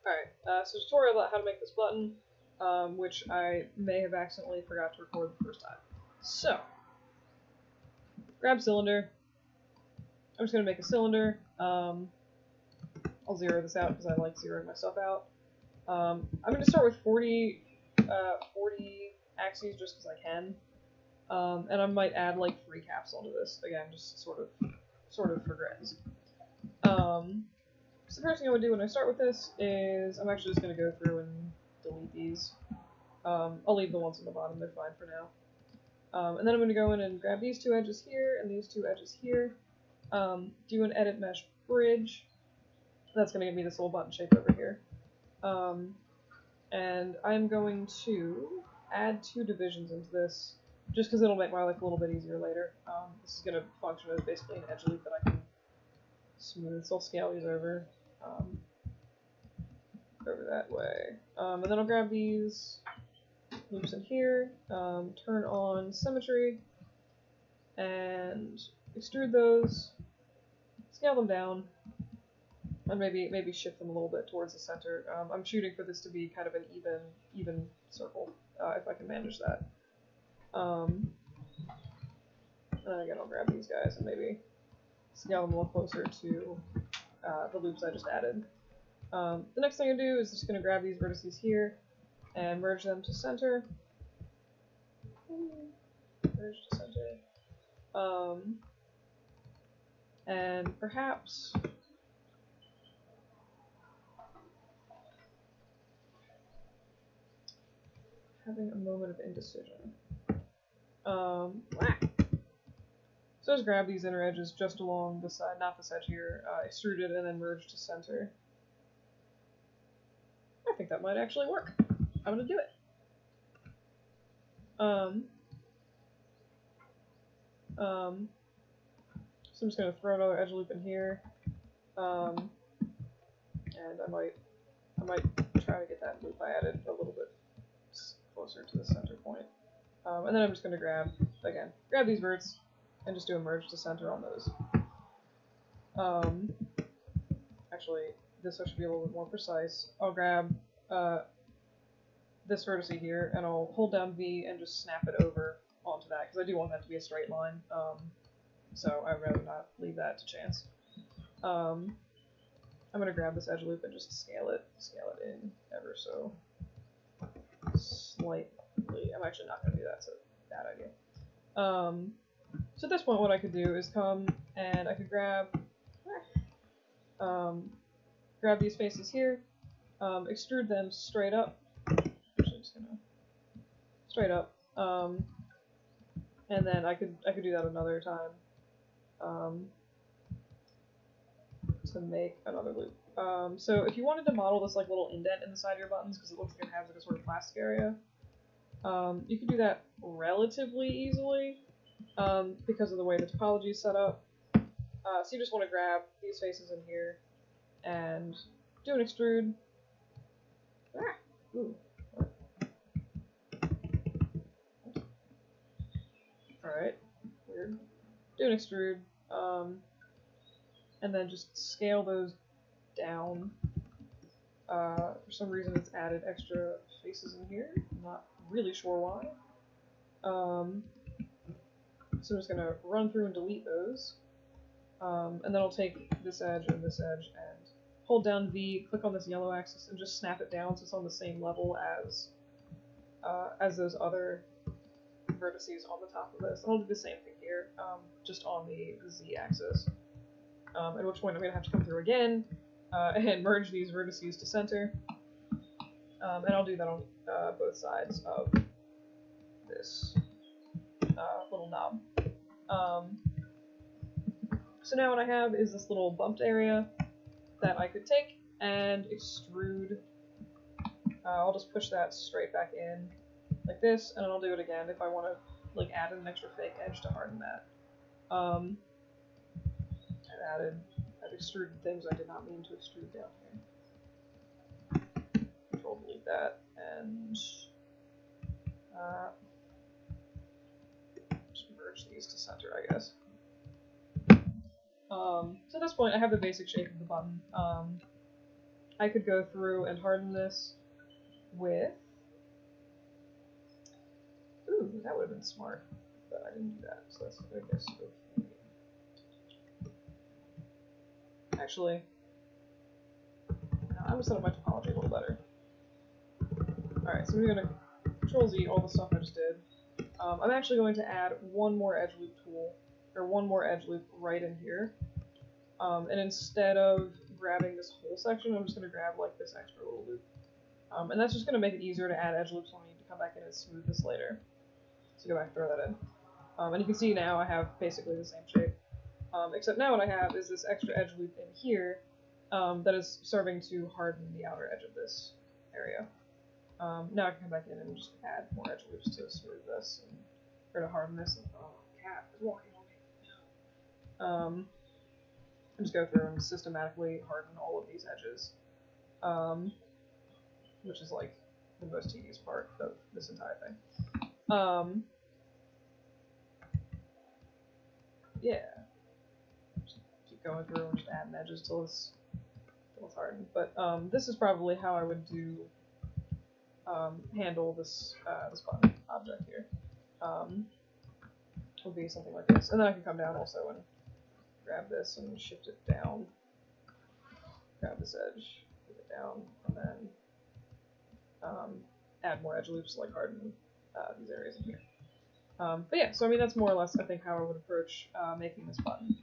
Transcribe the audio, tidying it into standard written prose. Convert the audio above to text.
Alright, so tutorial about how to make this button, which I may have accidentally forgot to record the first time. So, grab cylinder. I'm just going to make a cylinder. I'll zero this out because I like zeroing my stuff out. I'm going to start with 40 axes just because I can. And I might add like 3 caps onto this, again, just sort of for grins. So the first thing I would do when I start with this is I'm actually just going to go through and delete these. I'll leave the ones on the bottom, they're fine for now. And then I'm going to go in and grab these 2 edges here and these 2 edges here. Do an edit mesh bridge. That's going to give me this little button shape over here. And I'm going to add 2 divisions into this, just because it'll make my life a little bit easier later. This is going to function as basically an edge loop that I can smooth, so I'll scale these over that way. And then I'll grab these loops in here, turn on symmetry, and extrude those, scale them down, and maybe shift them a little bit towards the center. I'm shooting for this to be kind of an even circle, if I can manage that. And then again, I'll grab these guys and maybe scale them a little closer to the loops I just added. The next thing I do is just going to grab these vertices here and merge them to center. Merge to center. And perhaps having a moment of indecision. So just grab these inner edges just along the side, not this edge here, extrude it and then merge to center. I think that might actually work. I'm gonna do it. So I'm just gonna throw another edge loop in here, and I might try to get that loop I added a little bit closer to the center point. And then I'm just gonna grab these verts and just do a merge to center on those. Actually, this I should be a little bit more precise. I'll grab this vertex here, and I'll hold down V and just snap it over onto that, because I do want that to be a straight line, so I'd rather not leave that to chance. I'm going to grab this edge loop and just scale it in ever so slightly. I'm actually not going to do that, it's a bad idea. So at this point what I could do is come and I could grab these faces here, extrude them straight up. Actually, just gonna straight up, and then I could do that another time to make another loop. So if you wanted to model this like little indent in the side of your buttons, because it looks like it has like a sort of plastic area, you can do that relatively easily because of the way the topology is set up. So you just want to grab these faces in here and do an extrude. Ooh. Alright, weird. Do an extrude, and then just scale those down. For some reason it's added extra faces in here, I'm not really sure why. So I'm just going to run through and delete those. And then I'll take this edge and hold down V, click on this yellow axis, and just snap it down so it's on the same level as those other vertices on the top of this. And I'll do the same thing here, just on the Z axis. At which point I'm going to have to come through again and merge these vertices to center. And I'll do that on both sides of this little knob. So now what I have is this little bumped area that I could take and extrude. I'll just push that straight back in like this, and then I'll do it again if I want to like add an extra fake edge to harden that. I've extruded things I did not mean to extrude down here. Control delete that, and just merge these to center, I guess. So at this point I have the basic shape of the button. I could go through and harden this with... Ooh, that would have been smart, but I didn't do that, so that's, I guess, okay. Actually, no, I'm gonna set up my topology a little better. Alright, so we're gonna Control-Z all the stuff I just did. I'm actually going to add one more edge loop tool, or one more edge loop right in here. And instead of grabbing this whole section, I'm just going to grab like this extra little loop. And that's just going to make it easier to add edge loops when we need to come back in and smooth this later. So go back and throw that in. And you can see now I have basically the same shape. Except now what I have is this extra edge loop in here that is serving to harden the outer edge of this area. Now I can come back in and just add more edge loops to smooth this, or to harden this. And, oh, cat is walking on me. And just go through and systematically harden all of these edges, which is like the most tedious part of this entire thing. Yeah, just keep going through and just adding edges till it's hardened. But this is probably how I would do handle this this button object here. Will be something like this, and then I can come down also and grab this and shift it down. Grab this edge, move it down, and then add more edge loops, like harden these areas in here. But yeah, so I mean that's more or less I think how I would approach making this button.